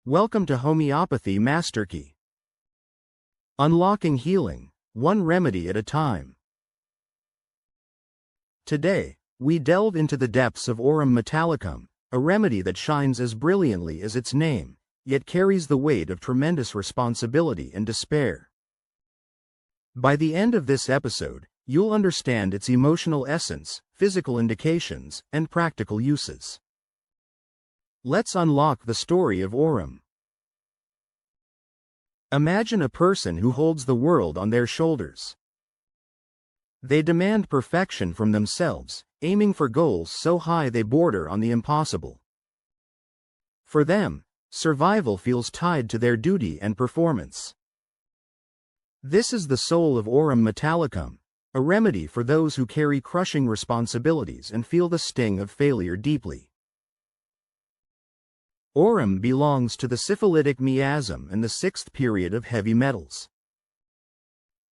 Welcome to Homeopathy Master Key. Unlocking healing, one remedy at a time. Today, we delve into the depths of Aurum metallicum, a remedy that shines as brilliantly as its name, yet carries the weight of tremendous responsibility and despair. By the end of this episode, you'll understand its emotional essence, physical indications, and practical uses. Let's unlock the story of Aurum. Imagine a person who holds the world on their shoulders. They demand perfection from themselves, aiming for goals so high they border on the impossible. For them, survival feels tied to their duty and performance. This is the soul of Aurum metallicum, a remedy for those who carry crushing responsibilities and feel the sting of failure deeply. Aurum belongs to the syphilitic miasm and the sixth period of heavy metals.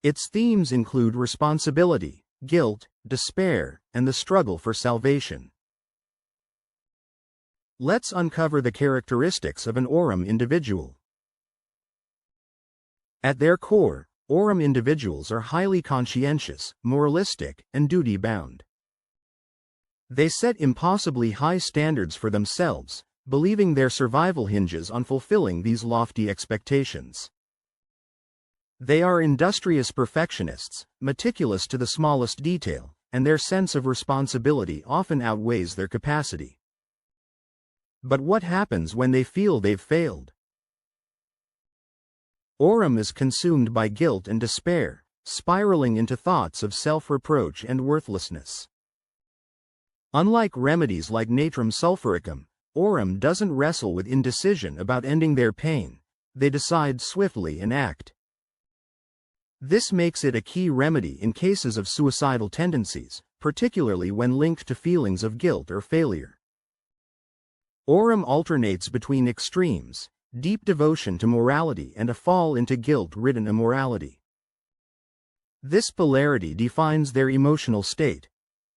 Its themes include responsibility, guilt, despair, and the struggle for salvation. Let's uncover the characteristics of an Aurum individual. At their core, Aurum individuals are highly conscientious, moralistic, and duty-bound. They set impossibly high standards for themselves, believing their survival hinges on fulfilling these lofty expectations. They are industrious perfectionists, meticulous to the smallest detail, and their sense of responsibility often outweighs their capacity. But what happens when they feel they've failed? Aurum is consumed by guilt and despair, spiraling into thoughts of self-reproach and worthlessness. Unlike remedies like natrum sulfuricum, Aurum doesn't wrestle with indecision about ending their pain, they decide swiftly and act. This makes it a key remedy in cases of suicidal tendencies, particularly when linked to feelings of guilt or failure. Aurum alternates between extremes, deep devotion to morality and a fall into guilt-ridden immorality. This polarity defines their emotional state.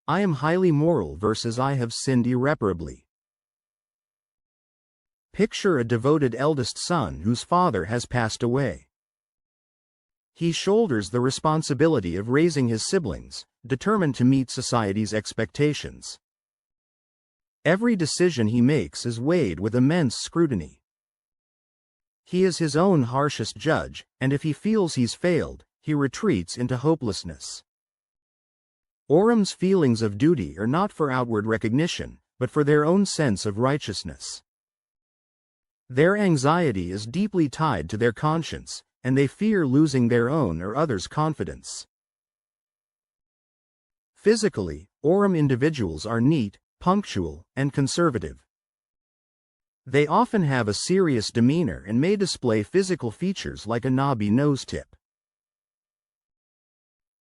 I am highly moral versus I have sinned irreparably. Picture a devoted eldest son whose father has passed away. He shoulders the responsibility of raising his siblings, determined to meet society's expectations. Every decision he makes is weighed with immense scrutiny. He is his own harshest judge, and if he feels he's failed, he retreats into hopelessness. Aurum's feelings of duty are not for outward recognition, but for their own sense of righteousness. Their anxiety is deeply tied to their conscience, and they fear losing their own or others' confidence. Physically, Aurum individuals are neat, punctual, and conservative. They often have a serious demeanor and may display physical features like a knobby nose tip.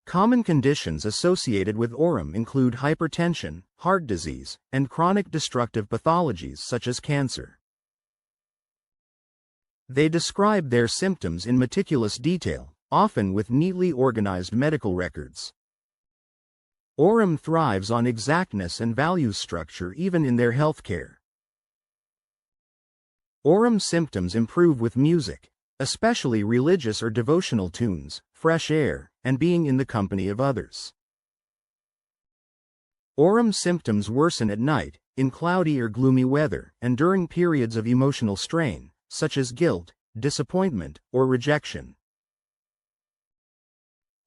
Common conditions associated with Aurum include hypertension, heart disease, and chronic destructive pathologies such as cancer. They describe their symptoms in meticulous detail, often with neatly organized medical records. Aurum thrives on exactness and value structure even in their healthcare. Aurum symptoms improve with music, especially religious or devotional tunes, fresh air, and being in the company of others. Aurum symptoms worsen at night, in cloudy or gloomy weather, and during periods of emotional strain, such as guilt, disappointment, or rejection.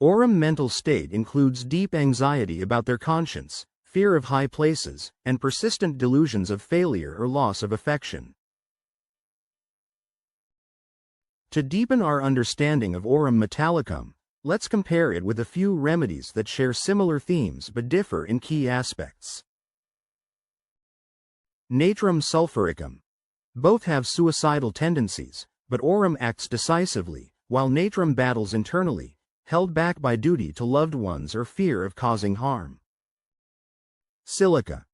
Aurum mental state includes deep anxiety about their conscience, fear of high places, and persistent delusions of failure or loss of affection. To deepen our understanding of Aurum metallicum, let's compare it with a few remedies that share similar themes but differ in key aspects. Natrum sulfuricum. Both have suicidal tendencies, but Aurum acts decisively, while natrum battles internally, held back by duty to loved ones or fear of causing harm. Silica.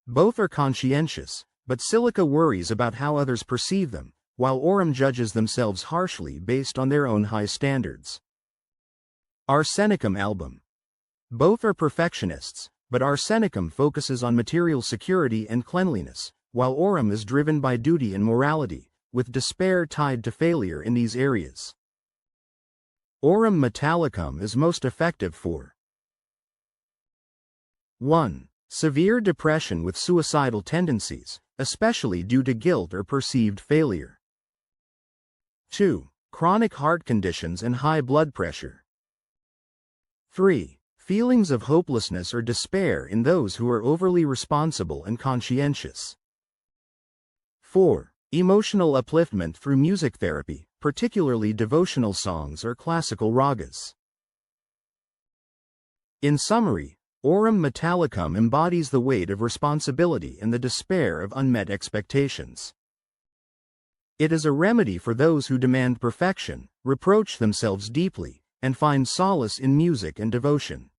Both are conscientious, but silica worries about how others perceive them, while Aurum judges themselves harshly based on their own high standards. Arsenicum album. Both are perfectionists, but arsenicum focuses on material security and cleanliness, while Aurum is driven by duty and morality, with despair tied to failure in these areas. Aurum metallicum is most effective for 1. Severe depression with suicidal tendencies, especially due to guilt or perceived failure. 2. Chronic heart conditions and high blood pressure. 3. Feelings of hopelessness or despair in those who are overly responsible and conscientious. 4. Emotional upliftment through music therapy, particularly devotional songs or classical ragas. In summary, Aurum metallicum embodies the weight of responsibility and the despair of unmet expectations. It is a remedy for those who demand perfection, reproach themselves deeply, and find solace in music and devotion.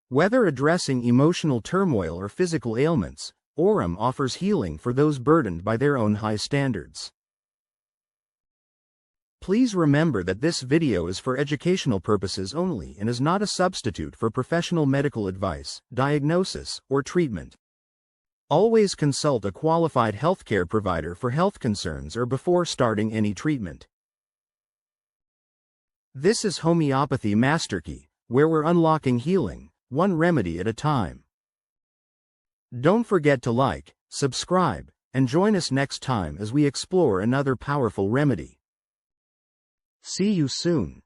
Whether addressing emotional turmoil or physical ailments, Aurum offers healing for those burdened by their own high standards. Please remember that this video is for educational purposes only and is not a substitute for professional medical advice, diagnosis, or treatment. Always consult a qualified healthcare provider for health concerns or before starting any treatment. This is Homeopathy Masterkey, where we're unlocking healing, one remedy at a time. Don't forget to like, subscribe, and join us next time as we explore another powerful remedy. See you soon.